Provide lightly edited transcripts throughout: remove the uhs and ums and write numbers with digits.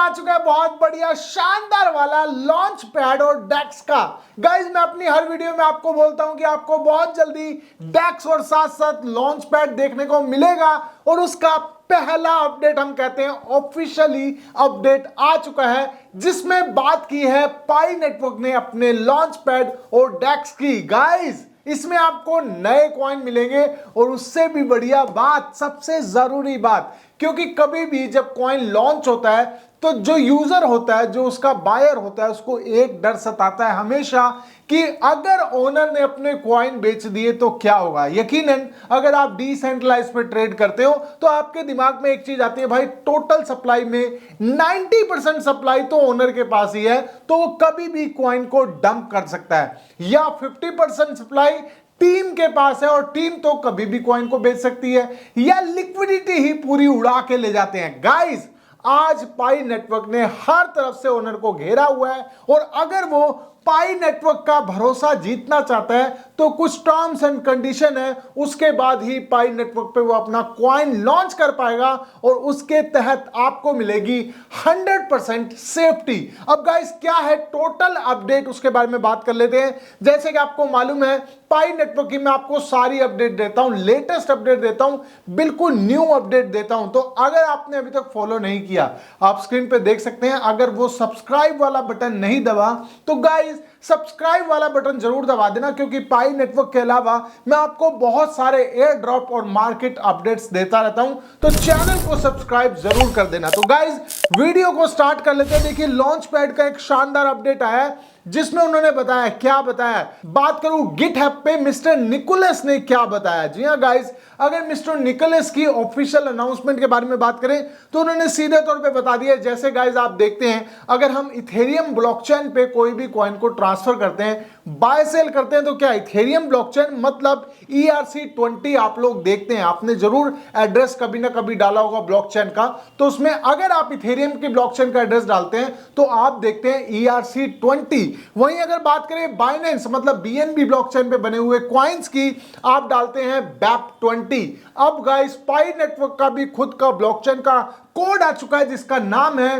आ चुका है बहुत बढ़िया शानदार वाला लॉन्च पैड और डेक्स का। गाइज मैं अपनी हर वीडियो में आपको बोलता हूं कि आपको बहुत जल्दी डेक्स और साथ साथ लॉन्च पैड देखने को मिलेगा और उसका पहला अपडेट हम कहते हैं ऑफिशियली अपडेट आ चुका है, जिसमें बात की है पाई नेटवर्क ने अपने लॉन्च पैड और डेक्स की। गाइज इसमें आपको नए कॉइन मिलेंगे और उससे भी बढ़िया बात, सबसे जरूरी बात, क्योंकि कभी भी जब कॉइन लॉन्च होता है तो जो यूजर होता है, जो उसका बायर होता है, उसको एक डर सताता है हमेशा कि अगर ओनर ने अपने कॉइन बेच दिए तो क्या होगा। यकीनन अगर आप डिसेंट्रलाइज पे ट्रेड करते हो तो आपके दिमाग में एक चीज आती है, भाई टोटल सप्लाई में 90% सप्लाई तो ओनर के पास ही है, तो वो कभी भी कॉइन को डंप कर सकता है, या 50% सप्लाई टीम के पास है और टीम तो कभी भी कॉइन को बेच सकती है, या लिक्विडिटी ही पूरी उड़ा के ले जाते हैं। गाइस आज पाई नेटवर्क ने हर तरफ से ओनर को घेरा हुआ है और अगर वो पाई नेटवर्क का भरोसा जीतना चाहता है तो कुछ टर्म्स एंड कंडीशन है, उसके बाद ही पाई नेटवर्क पे वो अपना कॉइन लॉन्च कर पाएगा और उसके तहत आपको मिलेगी 100% सेफ्टी। अब गाइस क्या है टोटल अपडेट, उसके बारे में बात कर लेते हैं। जैसे कि आपको मालूम है पाई नेटवर्क की मैं आपको सारी अपडेट देता हूं, लेटेस्ट अपडेट देता हूं, बिल्कुल न्यू अपडेट देता हूं। तो अगर आपने अभी तक फॉलो नहीं किया, आप स्क्रीन पे देख सकते हैं, अगर वो सब्सक्राइब वाला बटन नहीं दबा तो गाइस सब्सक्राइब वाला बटन जरूर दबा देना, क्योंकि पाई नेटवर्क के अलावा मैं आपको बहुत सारे एयर ड्रॉप और मार्केट अपडेट्स देता रहता हूं, तो चैनल को सब्सक्राइब जरूर कर देना। तो गाइस वीडियो को स्टार्ट कर लेते हैं। देखिए लॉन्च पैड का एक शानदार अपडेट आया है जिसमें उन्होंने बताया, क्या बताया, बात करूं गिटहब पे मिस्टर निकोलस ने क्या बताया। जी हां गाइस, अगर मिस्टर निकोलस की ऑफिशियल अनाउंसमेंट के बारे में बात करें तो उन्होंने सीधे तौर पे बता दिया, जैसे गाइस आप देखते हैं अगर हम इथेरियम ब्लॉकचेन पे कोई भी कॉइन को ट्रांसफर करते हैं, बाय सेल करते हैं, तो क्या इथेरियम ब्लॉकचेन मतलब ERC20 आप लोग देखते हैं, आपने जरूर एड्रेस कभी ना कभी डाला होगा ब्लॉकचेन का, तो उसमें अगर आप इथेरियम की ब्लॉकचेन का एड्रेस डालते हैं तो आप देखते हैं ERC20। वहीं अगर बात करें बाइनेंस मतलब BNB ब्लॉकचेन पे बने हुए कॉइन्स की, आप डालते हैं BAP20। अब गाइस पाई नेटवर्क का भी खुद का ब्लॉकचेन का कोड आ चुका है जिसका नाम है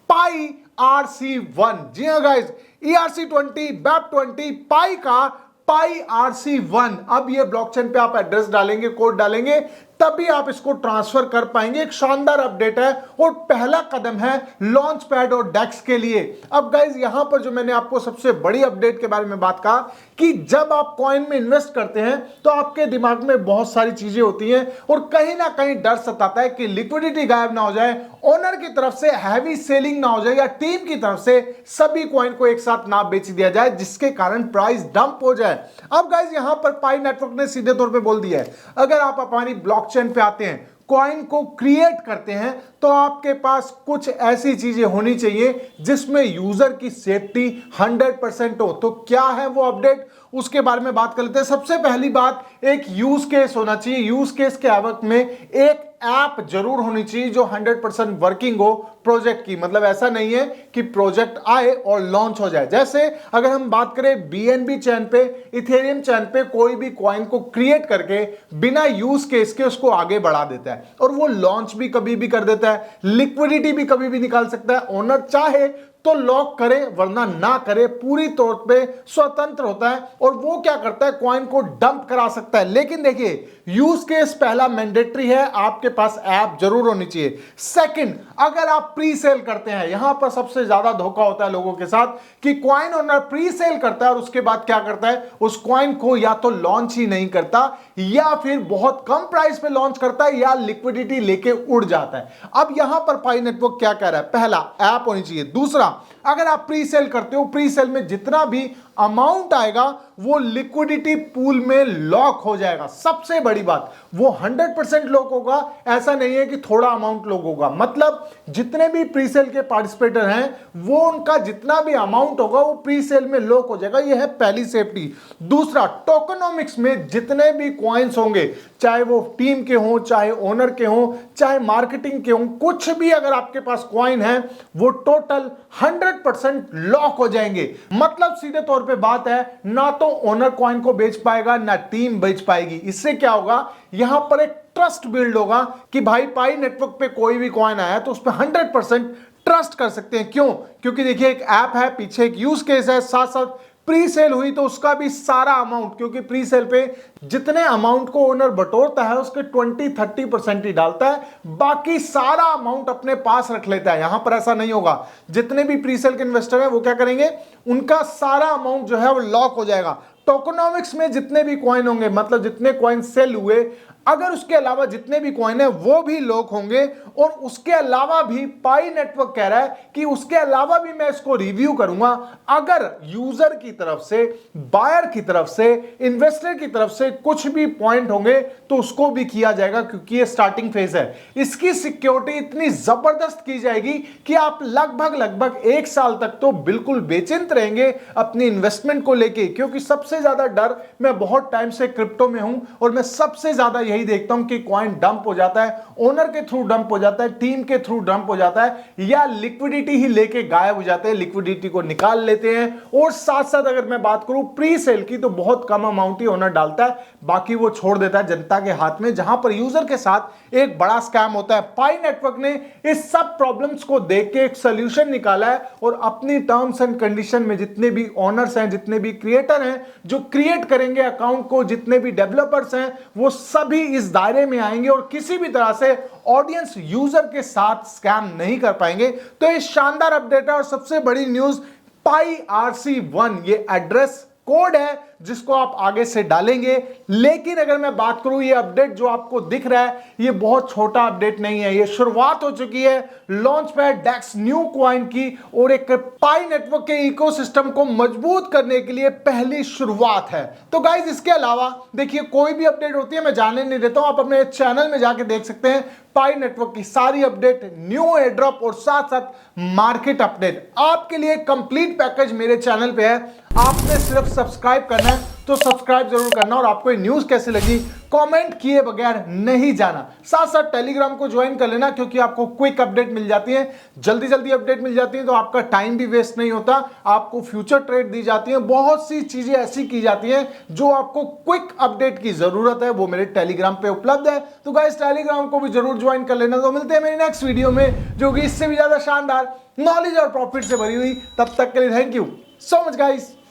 पाई RC1। जी हां गाइस, ERC20 BAP20 पाई का पाई RC1। अब ये ब्लॉकचेन पे आप एड्रेस डालेंगे, कोड डालेंगे, तभी आप इसको ट्रांसफर कर पाएंगे। एक शानदार अपडेट है और पहला कदम है लॉन्च पैड और डेक्स के लिए। अब गाइज यहां पर जो मैंने आपको सबसे बड़ी अपडेट के बारे में बात कहा कि जब आप कॉइन में इन्वेस्ट करते हैं तो आपके दिमाग में बहुत सारी चीजें होती हैं और कहीं ना कहीं डर सताता है कि लिक्विडिटी गायब ना हो जाए, ओनर की तरफ से हैवी सेलिंग ना हो जाए, या टीम की तरफ से सभी कॉइन को एक साथ ना बेच दिया जाए जिसके कारण प्राइस डंप हो जाए। अब गाइज यहां पर पाई नेटवर्क ने सीधे तौर पे बोल दिया है, अगर आप हमारी ब्लॉकचेन पे आते हैं, कॉइन को क्रिएट करते हैं, तो आपके पास कुछ ऐसी चीजें होनी चाहिए जिसमें यूजर की सेफ्टी 100% हो। तो क्या है वो अपडेट, उसके बारे में बात कर लेते हैं। सबसे पहली बात, एक यूज केस होना चाहिए। यूज केस के आवक में एक ऐप जरूर होनी चाहिए जो 100% वर्किंग हो प्रोजेक्ट की। मतलब ऐसा नहीं है कि प्रोजेक्ट आए और लॉन्च हो जाए। जैसे अगर हम बात करें BNB चैन पे, इथेरियम चैन पे कोई भी कॉइन को क्रिएट करके बिना यूज केस के उसको आगे बढ़ा देता है और वो लॉन्च भी कभी भी कर देता है, लिक्विडिटी भी कभी भी निकाल सकता है। ओनर चाहे तो लॉक करे वरना ना करे, पूरी तौर पे स्वतंत्र होता है और वो क्या करता है, कॉइन को डंप करा सकता है। लेकिन देखिए यूज केस पहला मैंडेटरी है, आपके पास ऐप जरूर होनी चाहिए। सेकंड, अगर आप प्री सेल करते हैं, यहां पर सबसे ज्यादा धोखा होता है लोगों के साथ कि कॉइन ओनर प्री सेल करता है और उसके बाद क्या करता है, उस कॉइन को या तो लॉन्च ही नहीं करता या फिर बहुत कम प्राइस पे लॉन्च करता है या लिक्विडिटी लेके उड़ जाता है। अब यहां पर पाई नेटवर्क क्या कह रहा है, पहला ऐप होनी चाहिए। दूसरा, अगर आप प्री सेल करते हो, प्री सेल में जितना भी अमाउंट आएगा वो लिक्विडिटी पूल में लॉक हो जाएगा। सबसे बड़ी बात, वो 100% लॉक होगा, ऐसा नहीं है कि थोड़ा अमाउंट लॉक होगा। मतलब जितने भी प्री सेल के पार्टिसिपेटर हैं वो उनका जितना भी अमाउंट होगा वो प्री सेल में लॉक हो जाएगा। यह है पहली सेफ्टी। दूसरा, टोकनोमिक्स में जितने भी कॉइन्स होंगे, चाहे वो टीम के हों, चाहे ओनर के हों, चाहे मार्केटिंग के हों, कुछ भी अगर आपके पास कॉइन है वो टोटल 100% लॉक हो जाएंगे। मतलब सीधे तौर पे बात है, ना तो ओनर कॉइन को बेच पाएगा ना टीम बेच पाएगी। इससे क्या होगा, यहां पर एक ट्रस्ट बिल्ड होगा कि भाई पाई नेटवर्क पे कोई भी कॉइन आया तो उस पर 100% ट्रस्ट कर सकते हैं। क्यों? क्योंकि देखिए एक ऐप है, पीछे एक यूज केस है, साथ साथ प्री सेल हुई तो उसका भी सारा अमाउंट, क्योंकि प्री सेल पे जितने अमाउंट को ओनर बटोरता है उसके 20-30% ही डालता है, बाकी सारा अमाउंट अपने पास रख लेता है। यहां पर ऐसा नहीं होगा। जितने भी प्री सेल के इन्वेस्टर हैं वो क्या करेंगे, उनका सारा अमाउंट जो है वो लॉक हो जाएगा। टोकनोमिक्स में जितने भी कॉइन होंगे, मतलब जितने कॉइन सेल हुए, अगर उसके अलावा जितने भी कॉइन है वो भी लॉक होंगे। और उसके अलावा भी पाई नेटवर्क कह रहा है कि उसके अलावा भी मैं इसको रिव्यू करूंगा। अगर यूजर की तरफ से, बायर की तरफ से, इन्वेस्टर की तरफ से कुछ भी पॉइंट होंगे तो उसको भी किया जाएगा, क्योंकि ये स्टार्टिंग फेज है। इसकी सिक्योरिटी इतनी जबरदस्त की जाएगी कि आप लगभग 1 साल तक तो बिल्कुल बेचिंत रहेंगे अपनी इन्वेस्टमेंट को लेके। क्योंकि सबसे ज्यादा डर, मैं बहुत टाइम से क्रिप्टो में हूं और मैं सबसे ज्यादा यही देखता हूं कि कॉइन डंप हो जाता है, ओनर के थ्रू डंप हो जाता है, टीम के थ्रू डंप हो जाता है, या लिक्विडिटी ही लेके गायब हो जाते हैं, लिक्विडिटी को निकाल लेते हैं। और साथ साथ अगर मैं बात करूं प्री सेल की, तो बहुत कम अमाउंट ही ओनर डालता है, बाकी वो छोड़ देता है जनता के हाथ में, जहां पर यूजर के साथ एक बड़ा स्कैम होता है। पाई नेटवर्क ने इस सब प्रॉब्लम्स को देख के एक सोल्यूशन निकाला है और अपनी टर्म्स एंड कंडीशन में जितने भी ओनर्स हैं, जितने भी क्रिएटर हैं जो क्रिएट करेंगे अकाउंट को, जितने भी डेवलपर्स हैं, वो सभी इस दायरे में आएंगे और किसी भी तरह से ऑडियंस यूजर के साथ स्कैम नहीं कर पाएंगे। तो ये शानदार अपडेट है। और सबसे बड़ी न्यूज, पाई RC1 ये एड्रेस कोड है जिसको आप आगे से डालेंगे। लेकिन अगर मैं बात करूं, ये अपडेट जो आपको दिख रहा है ये बहुत छोटा अपडेट नहीं है, ये शुरुआत हो चुकी है लॉन्चपैड डेक्स न्यू कॉइन की, और एक पाई नेटवर्क के इकोसिस्टम को मजबूत करने के लिए पहली शुरुआत है। तो गाइज इसके अलावा देखिए कोई भी अपडेट होती है मैं जानने नहीं देता हूं, आप अपने चैनल में जाके देख सकते हैं पाई नेटवर्क की सारी अपडेट, न्यू एयरड्रॉप और साथ साथ मार्केट अपडेट। आपके लिए कंप्लीट पैकेज मेरे चैनल पे है, आपने सिर्फ सब्सक्राइब करना है, तो सब्सक्राइब जरूर करना। और आपको ये न्यूज कैसी लगी कमेंट किए बगैर नहीं जाना। साथ साथ टेलीग्राम को ज्वाइन कर लेना, क्योंकि आपको क्विक अपडेट मिल जाती है, जल्दी अपडेट मिल जाती है, तो आपका टाइम भी वेस्ट नहीं होता, आपको फ्यूचर ट्रेड दी जाती है, बहुत सी चीजें ऐसी की जाती हैं जो आपको क्विक अपडेट की जरूरत है, वो मेरे टेलीग्राम पे उपलब्ध है। तो गाइस टेलीग्राम को भी जरूर ज्वाइन कर लेना। तो मिलते हैं मेरी नेक्स्ट वीडियो में, जो कि इससे भी ज्यादा शानदार नॉलेज और प्रॉफिट से भरी हुई। तब तक के लिए thank you so much guys.